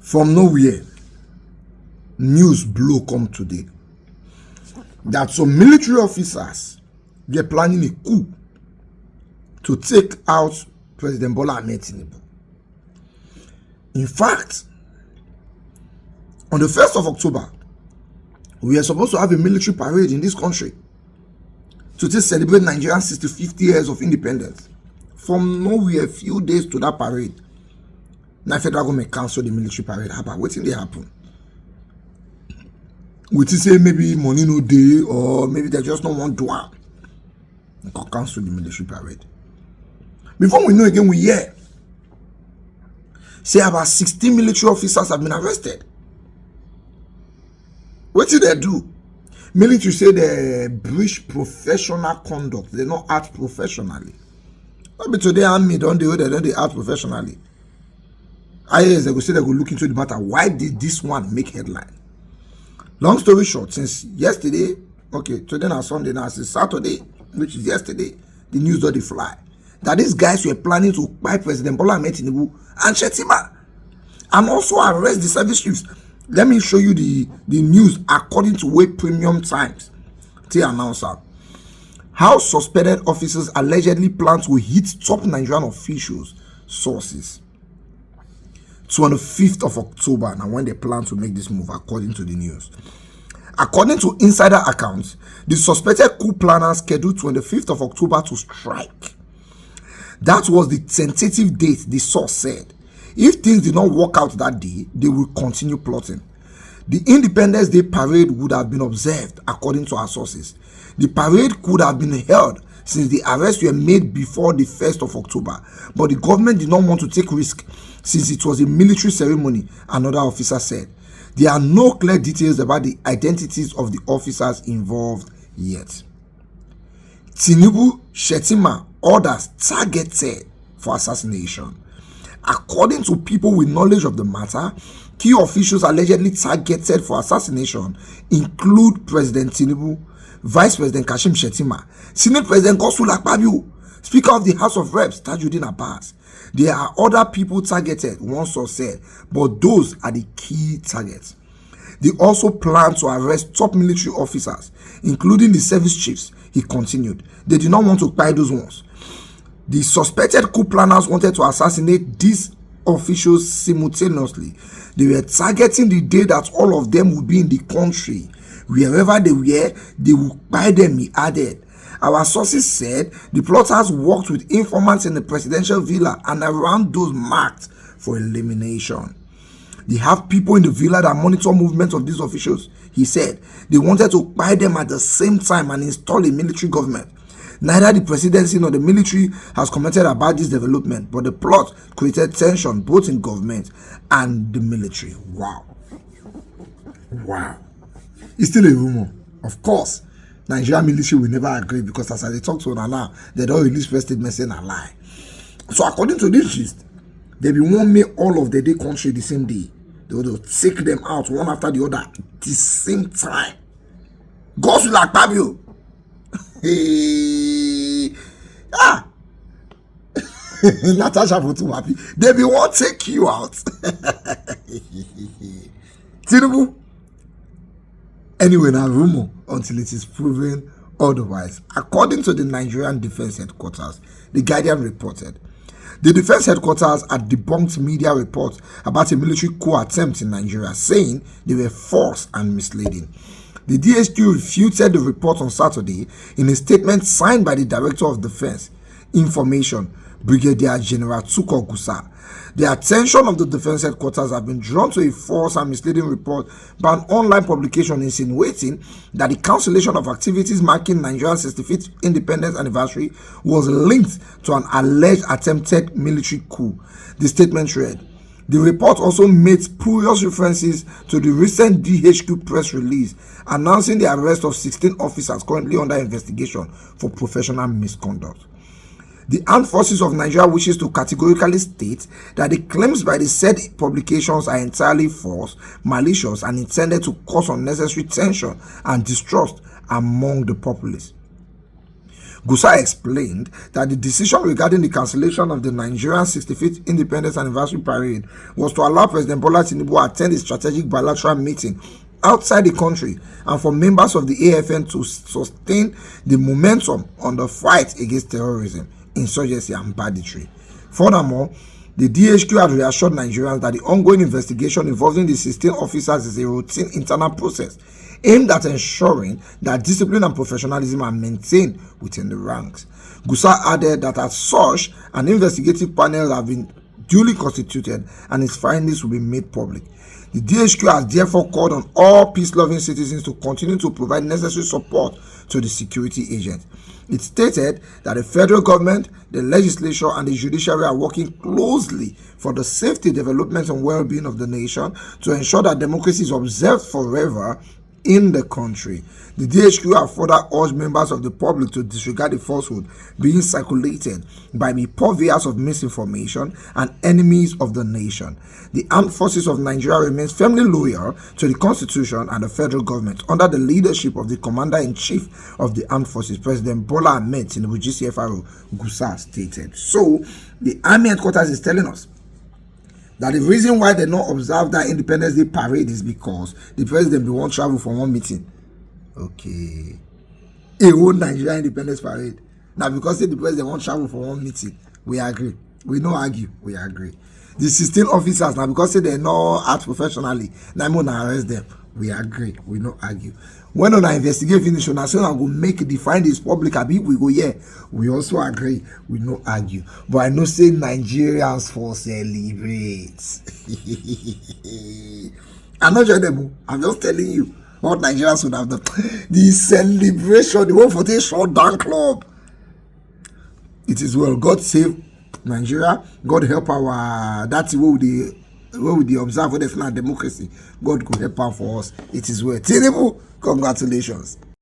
From nowhere, news blow come today that some military officers they're planning a coup to take out President Bola Ahmed Tinubu. In fact, on the 1st of October, we are supposed to have a military parade in this country to just celebrate Nigeria's 65th years of independence. From nowhere, a few days to that parade, now federal government cancel the military parade. How about waiting they happen? We say maybe money no day, or maybe they just don't want to do it. They can cancel the military parade. Before we know again, we hear say about 16 military officers have been arrested. What did they do? Military say they breach professional conduct. They not act professionally. Maybe today army don't they act professionally. IAS they go say they go look into the matter. Why did this one make headline? Long story short, since yesterday, okay, today now Sunday, now since Saturday, which is yesterday, the news don't fly that these guys were planning to buy President Bola Ahmed Tinubu and Shetima and also arrest the service chiefs. Let me show you the news according to Way Premium Times. The announcer. How suspended officers allegedly plan to hit top Nigerian officials. Sources. 25th of October, now when they plan to make this move, according to the news. According to insider accounts, the suspected coup planners scheduled 25th of October to strike. That was the tentative date, the source said. If things did not work out that day, they will continue plotting. The Independence Day parade would have been observed, according to our sources. The parade could have been held since the arrests were made before the 1st of October, but the government did not want to take risk since it was a military ceremony, another officer said. There are no clear details about the identities of the officers involved yet. Tinubu, Shetima, others targeted for assassination. According to people with knowledge of the matter, key officials allegedly targeted for assassination include President Tinubu, Vice President Kashim Shettima, Senate President Godswill Akpabio, Speaker of the House of Reps Tajuddin Abbas. There are other people targeted, one source said, but those are the key targets. They also plan to arrest top military officers, including the service chiefs, he continued. They did not want to buy those ones. The suspected coup planners wanted to assassinate these officials simultaneously. They were targeting the day that all of them would be in the country. Wherever they were, they would buy them, he added. Our sources said the plotters worked with informants in the presidential villa and around those marked for elimination. They have people in the villa that monitor movements of these officials, he said. They wanted to buy them at the same time and install a military government. Neither the presidency nor the military has commented about this development, but the plot created tension both in government and the military. Wow. Wow. It's still a rumor. Of course, Nigerian military will never agree because as they talk to Nana, they don't release press statements saying a lie. So according to this gist, they will want me all of the day country the same day. They will take them out one after the other at the same time. Godswill Akpabio. Hey. Ah. Natasha for too happy. They will want to take you out. Tinubu. Anyway, now rumor until it is proven otherwise. According to the Nigerian Defense Headquarters, the Guardian reported, the Defense Headquarters had debunked media reports about a military coup attempt in Nigeria, saying they were false and misleading. The DHQ refuted the report on Saturday in a statement signed by the Director of Defense Information, Brigadier General Tukur Gusau. The attention of the Defense Headquarters have been drawn to a false and misleading report by an online publication insinuating that the cancellation of activities marking Nigeria's 65th independence anniversary was linked to an alleged attempted military coup. The statement read, the report also made spurious references to the recent DHQ press release announcing the arrest of 16 officers currently under investigation for professional misconduct. The Armed Forces of Nigeria wishes to categorically state that the claims by the said publications are entirely false, malicious, and intended to cause unnecessary tension and distrust among the populace. Gusa explained that the decision regarding the cancellation of the Nigerian 65th Independence Anniversary Parade was to allow President Bola Tinubu to attend a strategic bilateral meeting outside the country and for members of the AFN to sustain the momentum on the fight against terrorism, insurgency, and banditry. Furthermore, the DHQ had reassured Nigerians that the ongoing investigation involving the 16 officers is a routine internal process aimed at ensuring that discipline and professionalism are maintained within the ranks. Gusa added that as such, an investigative panel have been duly constituted and its findings will be made public. The DHQ has therefore called on all peace-loving citizens to continue to provide necessary support to the security agents. It stated that the federal government, the legislature, and the judiciary are working closely for the safety, development, and well-being of the nation to ensure that democracy is observed forever in the country. The DHQ have further urged members of the public to disregard the falsehood being circulated by the purveyors of misinformation and enemies of the nation. The armed forces of Nigeria remains firmly loyal to the Constitution and the federal government under the leadership of the Commander-in-Chief of the Armed Forces, President Bola Ahmed Tinubu, GCFRO, Gusa stated. So, the Army headquarters is telling us that the reason why they not observe that Independence Day parade is because the president won't travel for one meeting. Okay. A whole Nigeria Independence parade. Now, because the president won't travel for one meeting, we agree. We no argue. We agree. The 16 officers, now because they not act professionally, now I'm going to arrest them. We agree. We no argue. When on our investigate finish, on our go make it define this public abi, we go, yeah. We also agree. We no argue. But I know say Nigerians for celebrate. I'm not joining them. I'm just telling you what Nigerians would have done. The celebration, the one for this shutdown club. It is well. God save Nigeria. God help our that's what we observe when there's not democracy. God could help out for us. It is well. Tinubu, congratulations.